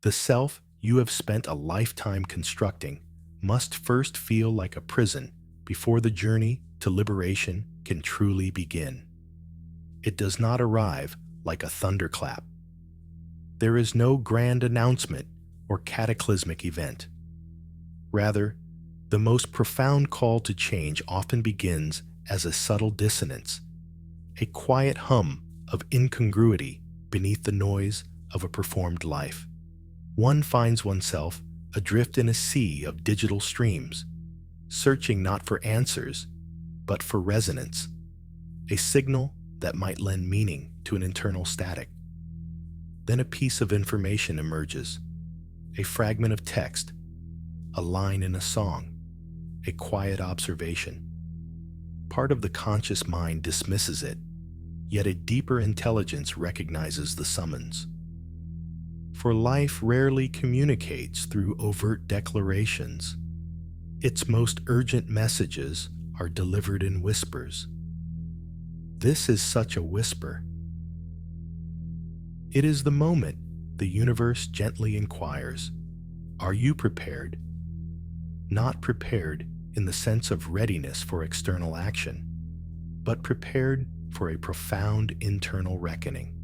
The self you have spent a lifetime constructing must first feel like a prison before the journey to liberation can truly begin. It does not arrive like a thunderclap. There is no grand announcement or cataclysmic event. Rather, the most profound call to change often begins as a subtle dissonance, a quiet hum of incongruity beneath the noise of a performed life. One finds oneself adrift in a sea of digital streams, searching not for answers, but for resonance, a signal that might lend meaning to an internal static. Then a piece of information emerges, a fragment of text, a line in a song, a quiet observation. Part of the conscious mind dismisses it, yet a deeper intelligence recognizes the summons. For life rarely communicates through overt declarations. Its most urgent messages are delivered in whispers. This is such a whisper. It is the moment the universe gently inquires, "Are you prepared?" Not prepared in the sense of readiness for external action, but prepared for a profound internal reckoning.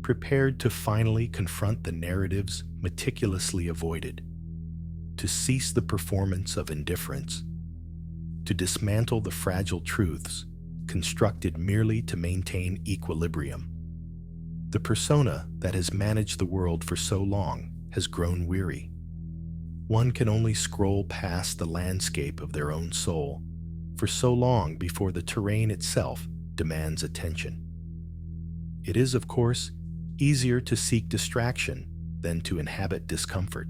Prepared to finally confront the narratives meticulously avoided, to cease the performance of indifference, to dismantle the fragile truths constructed merely to maintain equilibrium. The persona that has managed the world for so long has grown weary. One can only scroll past the landscape of their own soul for so long before the terrain itself demands attention. It is, of course, easier to seek distraction than to inhabit discomfort.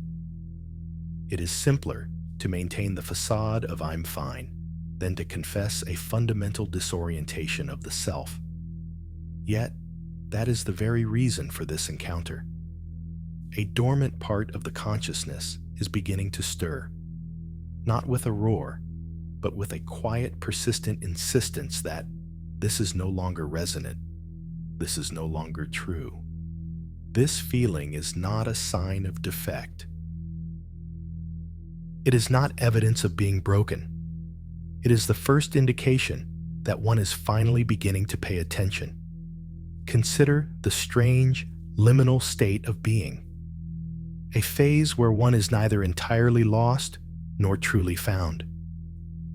It is simpler to maintain the facade of "I'm fine" than to confess a fundamental disorientation of the self. Yet, that is the very reason for this encounter. A dormant part of the consciousness is beginning to stir, not with a roar, but with a quiet, persistent insistence that this is no longer resonant, this is no longer true. This feeling is not a sign of defect. It is not evidence of being broken. It is the first indication that one is finally beginning to pay attention. Consider the strange, liminal state of being, a phase where one is neither entirely lost nor truly found.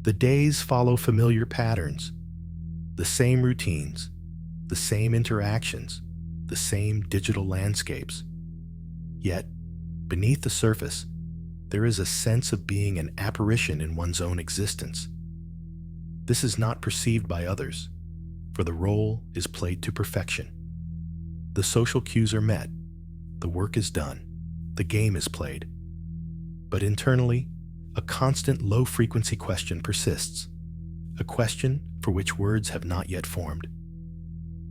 The days follow familiar patterns, the same routines, the same interactions, the same digital landscapes. Yet, beneath the surface, there is a sense of being an apparition in one's own existence. This is not perceived by others, for the role is played to perfection. The social cues are met, the work is done, the game is played. But internally, a constant low-frequency question persists, a question for which words have not yet formed.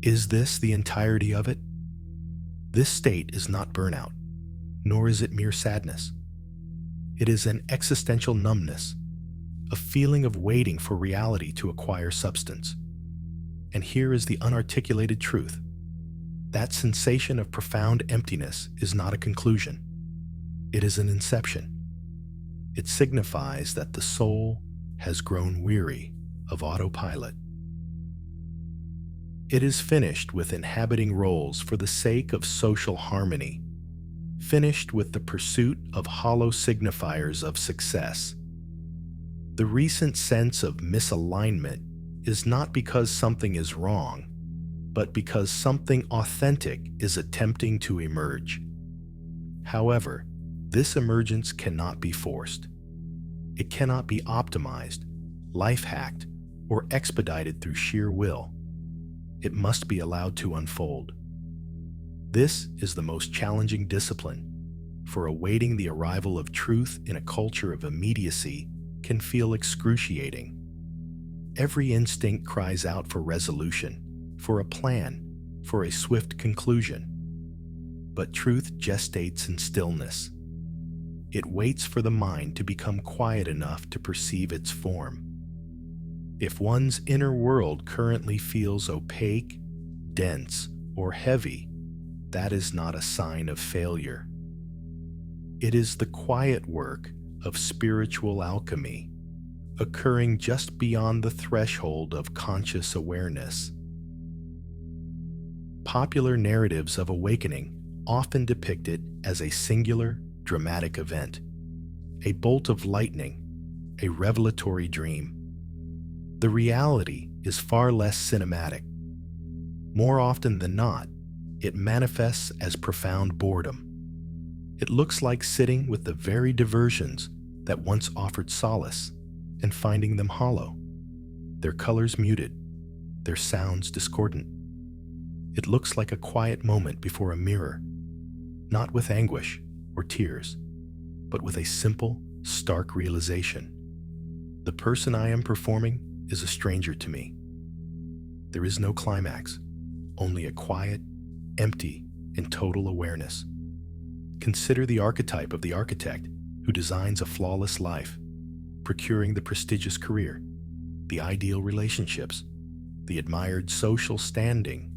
Is this the entirety of it? This state is not burnout, nor is it mere sadness. It is an existential numbness, a feeling of waiting for reality to acquire substance. And here is the unarticulated truth. That sensation of profound emptiness is not a conclusion. It is an inception. It signifies that the soul has grown weary of autopilot. It is finished with inhabiting roles for the sake of social harmony, finished with the pursuit of hollow signifiers of success. The recent sense of misalignment is not because something is wrong, but because something authentic is attempting to emerge. However, this emergence cannot be forced. It cannot be optimized, life-hacked, or expedited through sheer will. It must be allowed to unfold. This is the most challenging discipline, for awaiting the arrival of truth in a culture of immediacy can feel excruciating. Every instinct cries out for resolution, for a plan, for a swift conclusion. But truth gestates in stillness. It waits for the mind to become quiet enough to perceive its form. If one's inner world currently feels opaque, dense, or heavy, that is not a sign of failure. It is the quiet work of spiritual alchemy, occurring just beyond the threshold of conscious awareness. Popular narratives of awakening often depict it as a singular, dramatic event, a bolt of lightning, a revelatory dream. The reality is far less cinematic. More often than not, it manifests as profound boredom. It looks like sitting with the very diversions that once offered solace and finding them hollow, their colors muted, their sounds discordant. It looks like a quiet moment before a mirror, not with anguish or tears, but with a simple, stark realization. The person I am performing is a stranger to me. There is no climax, only a quiet, empty, and total awareness. Consider the archetype of the architect who designs a flawless life, procuring the prestigious career, the ideal relationships, the admired social standing,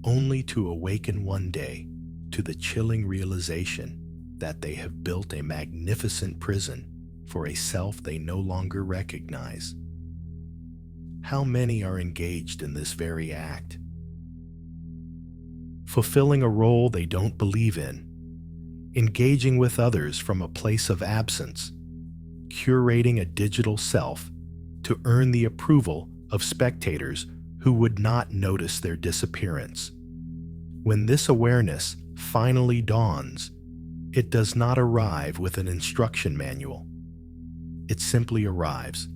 only to awaken one day to the chilling realization that they have built a magnificent prison for a self they no longer recognize. How many are engaged in this very act? Fulfilling a role they don't believe in, engaging with others from a place of absence, curating a digital self to earn the approval of spectators who would not notice their disappearance. When this awareness finally dawns, it does not arrive with an instruction manual. It simply arrives,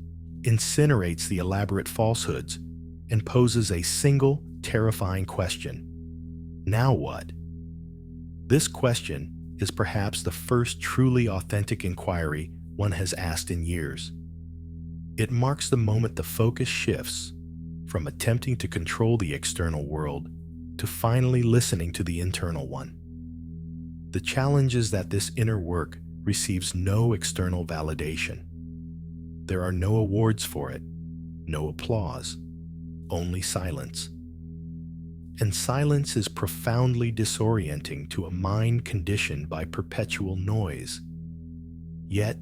incinerates the elaborate falsehoods, and poses a single, terrifying question. Now what? This question is perhaps the first truly authentic inquiry one has asked in years. It marks the moment the focus shifts from attempting to control the external world to finally listening to the internal one. The challenge is that this inner work receives no external validation. There are no awards for it, no applause, only silence. And silence is profoundly disorienting to a mind conditioned by perpetual noise. Yet,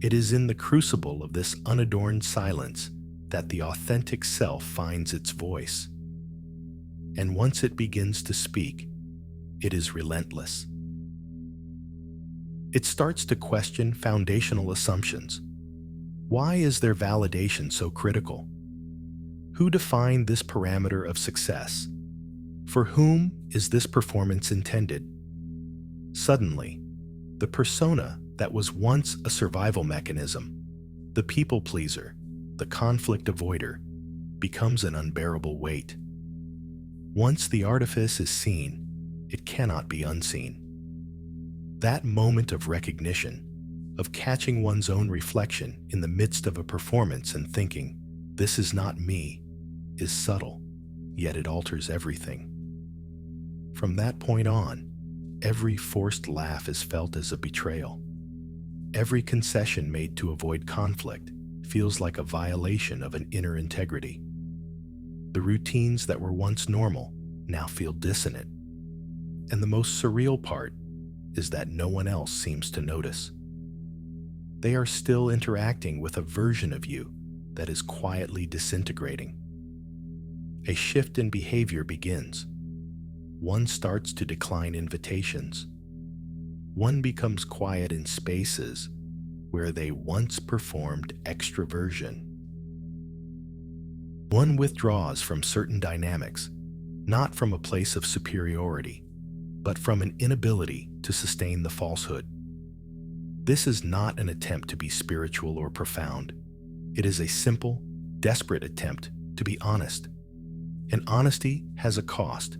it is in the crucible of this unadorned silence that the authentic self finds its voice. And once it begins to speak, it is relentless. It starts to question foundational assumptions. Why is their validation so critical? Who defined this parameter of success? For whom is this performance intended? Suddenly, the persona that was once a survival mechanism, the people pleaser, the conflict avoider, becomes an unbearable weight. Once the artifice is seen, it cannot be unseen. That moment of recognition, of catching one's own reflection in the midst of a performance and thinking, "This is not me," is subtle, yet it alters everything. From that point on, every forced laugh is felt as a betrayal. Every concession made to avoid conflict feels like a violation of an inner integrity. The routines that were once normal now feel dissonant. And the most surreal part is that no one else seems to notice. They are still interacting with a version of you that is quietly disintegrating. A shift in behavior begins. One starts to decline invitations. One becomes quiet in spaces where they once performed extroversion. One withdraws from certain dynamics, not from a place of superiority, but from an inability to sustain the falsehood. This is not an attempt to be spiritual or profound. It is a simple, desperate attempt to be honest. And honesty has a cost.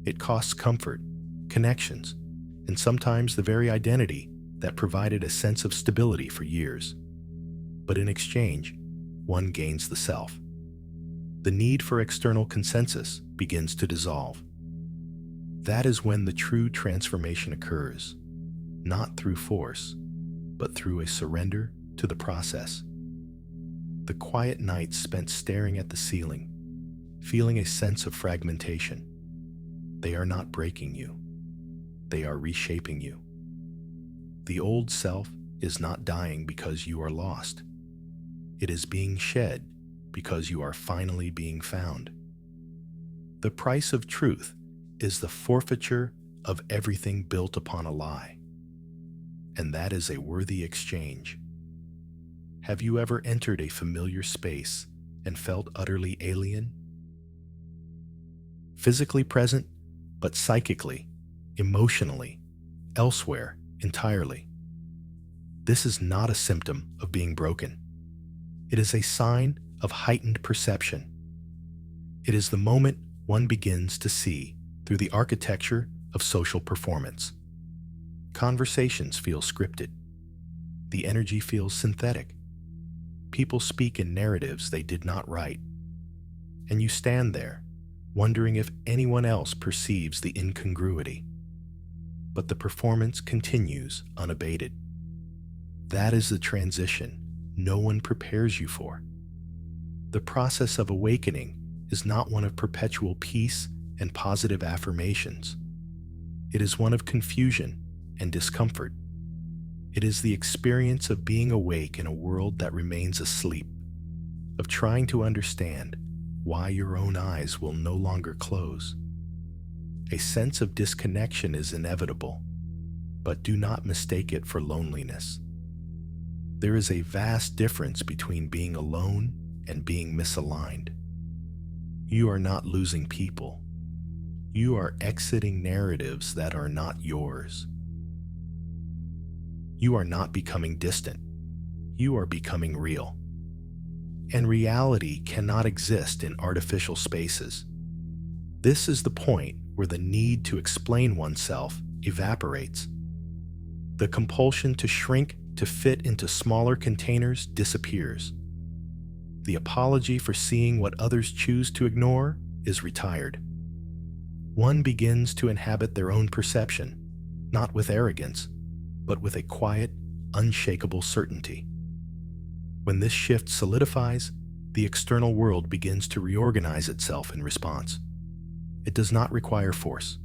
It costs comfort, connections, and sometimes the very identity that provided a sense of stability for years. But in exchange, one gains the self. The need for external consensus begins to dissolve. That is when the true transformation occurs, not through force, but through a surrender to the process. The quiet nights spent staring at the ceiling, feeling a sense of fragmentation. They are not breaking you. They are reshaping you. The old self is not dying because you are lost. It is being shed because you are finally being found. The price of truth is the forfeiture of everything built upon a lie. And that is a worthy exchange. Have you ever entered a familiar space and felt utterly alien? Physically present, but psychically, emotionally, elsewhere entirely. This is not a symptom of being broken. It is a sign of heightened perception. It is the moment one begins to see through the architecture of social performance. Conversations feel scripted. The energy feels synthetic. People speak in narratives they did not write. And you stand there, wondering if anyone else perceives the incongruity. But the performance continues unabated. That is the transition no one prepares you for. The process of awakening is not one of perpetual peace and positive affirmations. It is one of confusion and discomfort. It is the experience of being awake in a world that remains asleep, of trying to understand why your own eyes will no longer close. A sense of disconnection is inevitable, but do not mistake it for loneliness. There is a vast difference between being alone and being misaligned. You are not losing people. You are exiting narratives that are not yours. You are not becoming distant. You are becoming real. And reality cannot exist in artificial spaces. This is the point where the need to explain oneself evaporates. The compulsion to shrink to fit into smaller containers disappears. The apology for seeing what others choose to ignore is retired. One begins to inhabit their own perception, not with arrogance, but with a quiet, unshakable certainty. When this shift solidifies, the external world begins to reorganize itself in response. It does not require force.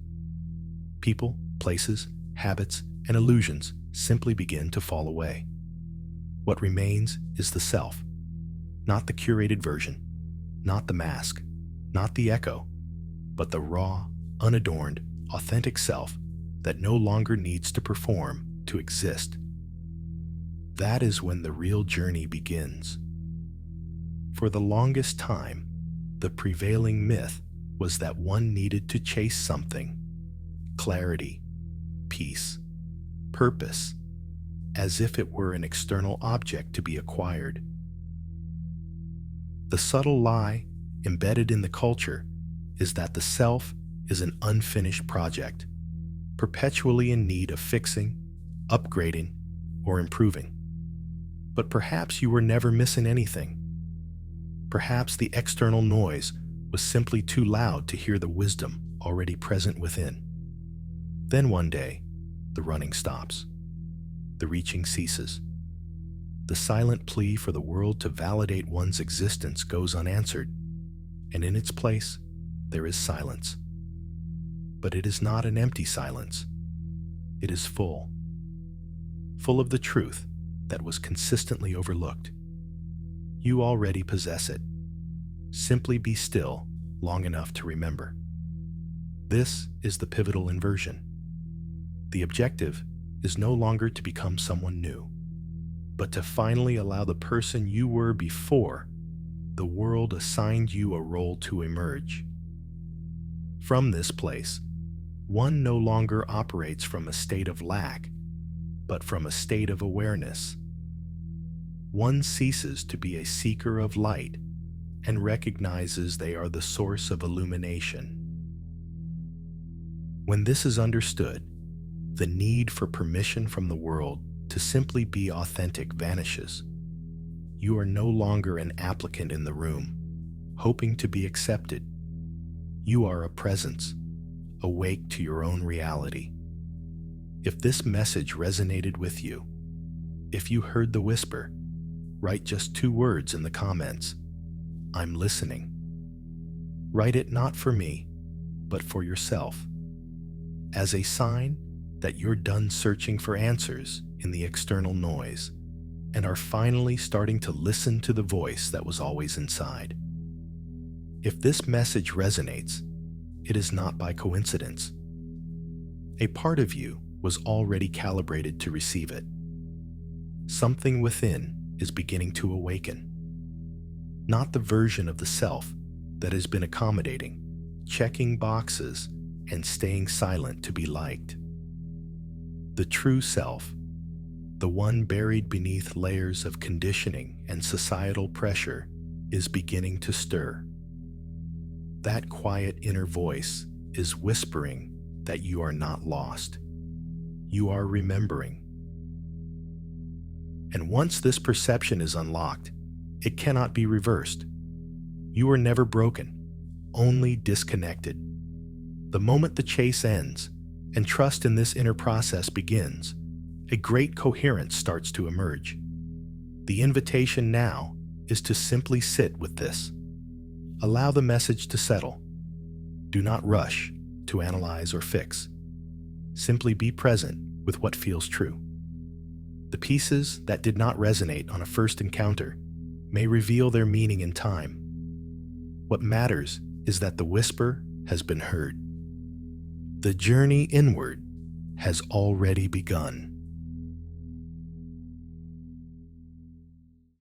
People, places, habits, and illusions simply begin to fall away. What remains is the self, not the curated version, not the mask, not the echo, but the raw, unadorned, authentic self that no longer needs to perform to exist. That is when the real journey begins. For the longest time, the prevailing myth was that one needed to chase something: clarity, peace, purpose, as if it were an external object to be acquired. The subtle lie embedded in the culture is that the self is an unfinished project, perpetually in need of fixing, upgrading, or improving. But perhaps you were never missing anything. Perhaps the external noise was simply too loud to hear the wisdom already present within. Then one day, the running stops. The reaching ceases. The silent plea for the world to validate one's existence goes unanswered, and in its place, there is silence. But it is not an empty silence. It is full of the truth that was consistently overlooked. You already possess it. Simply be still long enough to remember. This is the pivotal inversion. The objective is no longer to become someone new, but to finally allow the person you were before the world assigned you a role to emerge. From this place, one no longer operates from a state of lack, but from a state of awareness. One ceases to be a seeker of light and recognizes they are the source of illumination. When this is understood, the need for permission from the world to simply be authentic vanishes. You are no longer an applicant in the room, hoping to be accepted. You are a presence, awake to your own reality. If this message resonated with you, if you heard the whisper, write just 2 words in the comments: I'm listening. Write it not for me, but for yourself, as a sign that you're done searching for answers in the external noise and are finally starting to listen to the voice that was always inside. If this message resonates, it is not by coincidence. A part of you was already calibrated to receive it. Something within is beginning to awaken. Not the version of the self that has been accommodating, checking boxes, and staying silent to be liked. The true self, the one buried beneath layers of conditioning and societal pressure, is beginning to stir. That quiet inner voice is whispering that you are not lost. You are remembering. And once this perception is unlocked, it cannot be reversed. You are never broken, only disconnected. The moment the chase ends and trust in this inner process begins, a great coherence starts to emerge. The invitation now is to simply sit with this. Allow the message to settle. Do not rush to analyze or fix. Simply be present with what feels true. The pieces that did not resonate on a first encounter may reveal their meaning in time. What matters is that the whisper has been heard. The journey inward has already begun.